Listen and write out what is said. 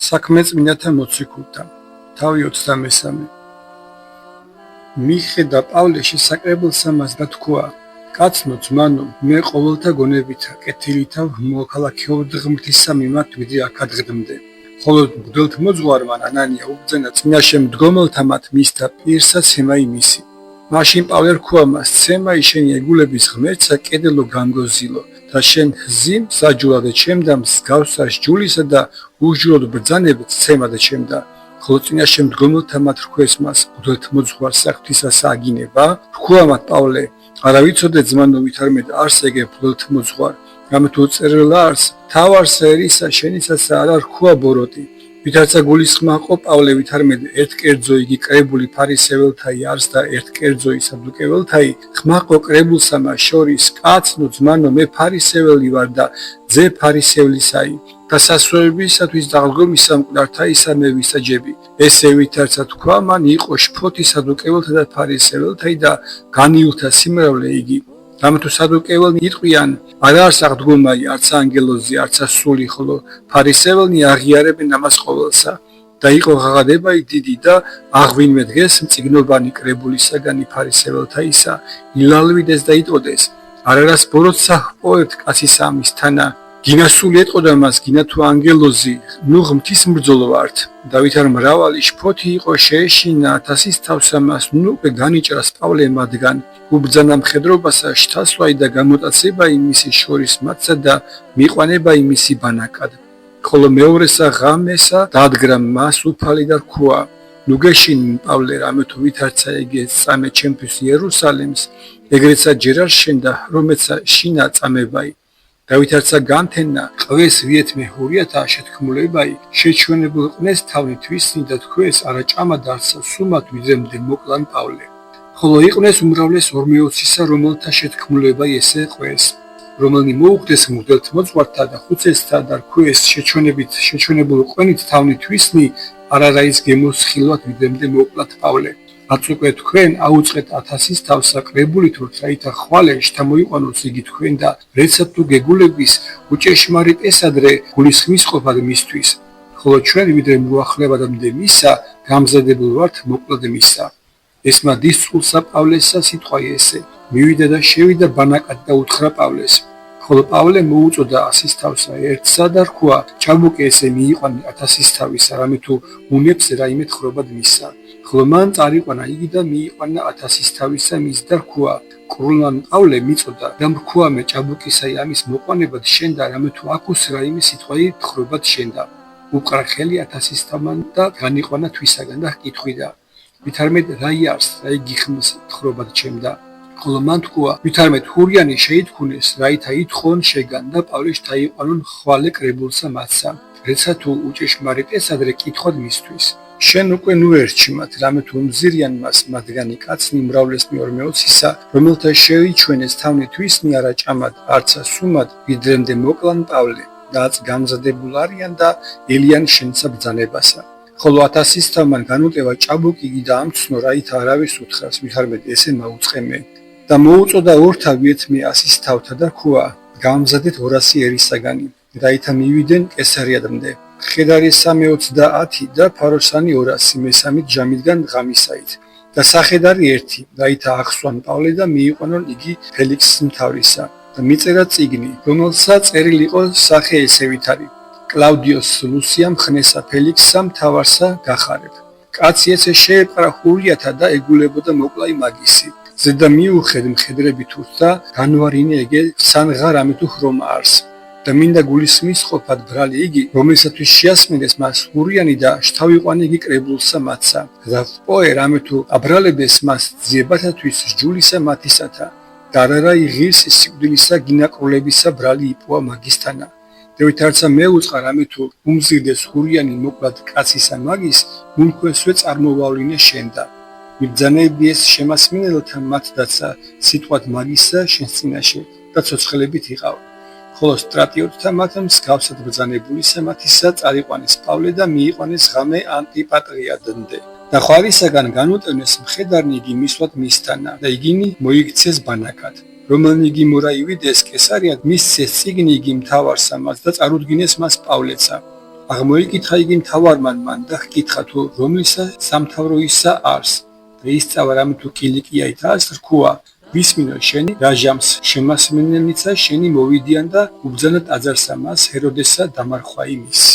საქმე წმინდათა მოციქულთა თავი 23. მიხედა პავლე შესაკრებელსა მას და თქვა: კაცნო ძმანო, მე ყოველთა გონებითა, კეთილითა მოქალაქეობ ღმრთისა მიმართ ვიდრე აქადღდმდე. ხოლო მღვდელთმოძღვარმა ანანია უბრძანა წინაშე მდგომელთა მათ მისთა პირსა ცემა იმისი. მაშინ პავლე რქვა მას: ცემაი შენი ეგულების ღმერთსა კედელო გამგოზილო და შენ ჰზი მსაჯულად ჩემდა მსგავსა სჯულისა და უშჯულოდ ბრძანებით ცემად ჩემდა. ხოლო წინაშე მდგომელთა მათ რქვეს მას: მღვდელთმოძღვარს საღვთისას აგინება? რქვა მათ პავლე: არა ვიცოდე ძმანო ვითარმედ არს ეგ მღვდელთმოძღვარ, რამეთუ წერილა არს, თავარსა ერისა შენიცასა არა რქვა ბოროტი. ვითარცა გულისხმაყო პავლე ვითარმედ ერთკერძო იგი კრებული ფარისეველთაი არს და ერთკერძოი სადუკეველთაი, ხმაყო კრებულსა მას შორის: კაცნო ძმანო, მე ფარისეველი ვარ და ძე ფარისევლისაი და სასვევებისათვის დაღლგომისა მკვდართაისა მე ვისაჯები. ესე ვითარცა თქვა მან იყო შფოთი სადუკეველთა და ფარისეველთაი და განიულთა სიმრავლე იგი. რამეთუ სადუკეველნი იტყვიან: არა არს აღდგომაი, არც ანგელოზი, არც სული, ხოლო ფარისეველნი აღიარებენ ამას ყოველსა. და იყო ღაღადებაი დიდი და აღვინმე დღეს მწიგნობანი კრებულისაგანი ფარისეველთაისა ილალვიდეს და იტყოდეს: არარას ბოროტსა ჰპოვებთ კაცის ამისთანა, გინა სული ეტყოდა მას, გინა თუ ანგელოზი, ნუ ღმრთის მბრძოლო ვართ. და ვითარ მრავალი შფოთი იყო შეეშინა ათასის თავსა მას, ნუ უკვე განიჭრას პავლე მათგან. უბრძანა მხედრობასა შთასვაი და გამოტაცება იმისი შორის მათსა და მიყვანება იმისი ბანაკად. ხოლო მეორესა ღამესა დაადგრა მას უფალი და რქვა: ნუ გეშინ პავლე, რამეთუ ვითარცა იგი წამე ჩემთვის იერუსალემს, ეგრეცა ჯერ არ შენდა, რომელცა შინა წამებაი. და ვითარცა განთენა ყვეს ვიეთმე ჰურიათა შეთქმულებაი, შეჩვენებულ ყნეს თავი თვისნი და თქვეს: არა ჭამა დარცა სუმად ვიდრემდე მოკლან პავლე. ხოლო იყვნენ უმრავლეს 40-ისა, რომელთა შეთქმულებაი ესე ყვეს, რომელნი მოუხდეს მღვდელთმოძღვართა და ხუცესთა და რქვეს: შეჩვენებულ ყვენით თავი თვისნი, არაის გემოსხილვად ვიდრემდე მოკლათ პავლე. რაც უკვე თქვენ აუწყეთ ათასის თავსა კრებულით ვართ, რაითა ხვალე შთამოიყვანოს იგი თქვენ და რეცად თუ გეგულების უჭეშმარიტესადრე გულისხმისყოფად მისთვის. ხოლო ჩვენ ვიდრე მოახლებადამდე მისა, გამზადებულ ვართ მოკლად მისა. ესმა დისწყულსა პავლესა სიტყვა ესე, მივიდა და შევიდა ბანაკად და უთხრა პავლეს. ხოლო პავლე მოუწოდა ასის თავსა ერთსა და რქვა: ჩაბუკე ესე მიიყვანე ათასის თავისა, რამეთუ უნებს რაიმე თხრობად მისა. ხოლო მან წარიყვანა იგი და მიიყვანა ათასის თავისა მის და რქვა: კრულმან პავლე მიწოდა და რქვა მე ჭაბუკისაი ამის მოყვანებად შენდა, რამეთუ აქუს რაიმე სიტყვაი თხრობად შენდა. უყრა ხელი ათასის თავმან და განიყვანა თვისაგან და ჰკითხვიდა: ვითარმედ რაი არს, რაი გიხმს თხრობად ჩემდა. ხოლო მან თქვა: ვითარმედ ჰურიანი შეითქუნეს, რაითა ითხოვონ შეგან და პავლე შთაიყვანონ ხვალე კრებულსა მათსა, რეცა თუ უჭეშმარიტესადრე კითხვად მისთვის. შენ უკვე ნუ ერჩიმათ, რამეთუ უმზირიან მას მათგანი კაცნი უმრავლესნი 40-ისა, რომელთა შეიჩვენეს თავი თვისნი, არა ჭამად, არცა სუმად ვიდრემდე მოკლან პავლე, რაც გამზადებულ არიან და ელიან შენსა ბრძანებასა. ხოლო ათასის თავმან განუტევა ჭაბუკი იგი და ამცნო, რაითა არავის უთხრას, ვითარმედ ესე მაუწყემე. და მოუწოდა ორთა ვიეთმე ასის თავთა და რქვა: გამზადეთ 200 ერისაგანი, რაითა მივიდნენ კესარიადმდე. ხედარი 320 და ფაროსანი 200 მესამით ჯამიდან ღამისაით და სახედარი 1, რაითა ახსვან პავლე და მიიყვანონ იგი ფელიქსის მთავრისა. და მიწერა წიგნი, რომელსაც წერილი იყო სახე ესევით არის: კლაუდიოს ლუსიამ ხნესა ფელიქსსა მთავარსა გახარებ. კაცი ესე შეეპყრა ჰურიათა და ეგულებოდა მოკლაი მაგისი. ზედა მიუხედ მხედრებით უთდა განვარინე ეგე სანღა რამეთუ ჰრომა არს. და მინდა გულისხმისყოფად ბრალი იგი, რომელსათვის შეასმინეს მას ჰურიანი და შთავიყვანე იგი კრებულსა მათსა. და პოე რამეთუ აბრალებეს მას ძიებათათვის სჯულისა მათისათა. და არაი ღირს სიკვდილისა გინაკრულებისა ბრალი იპოვა მაგისთანა. და ვითარცა მეუწყა რამეთუ უმზირდეს ჰურიანი მოკლად კაცისა მაგის, მუნქვესვე წარმოვავლინე შენდა. მიბძანები ეს შემასმინელთა მათ დაცა სიტყვად მაგისა შენს წინაშე და ცოცხლებით იყავ. ხოლო სტრატიოტთა მათ მსგავსად ბრძანებულისა მათისა წარიყვანეს პავლე და მიიყვანეს ღამე ანტიპატრიადამდე. და ხვარისაგან განუტევნეს მხედარნი იგი მისვლად მისთანა და იგინი მოიქცეს ბანაკად. რომელნი იგი მორაივიდეს კესარიად, მისცეს წიგნი იგი მთავარსა მას და წარუდგინეს მას პავლეცა. აღმოიკითხა იგი მთავარმან მან და ჰკითხა თუ რომლისა სამთავრო ისა არს და ისწავა რამე თუ კილიკია ითას რქუა ვისმინო შენი რაჟამს შემასმენელნიცა შენი მოვიდიან და უბძანა ტაძარსა მას ჰეროდესა დამარხვა იმის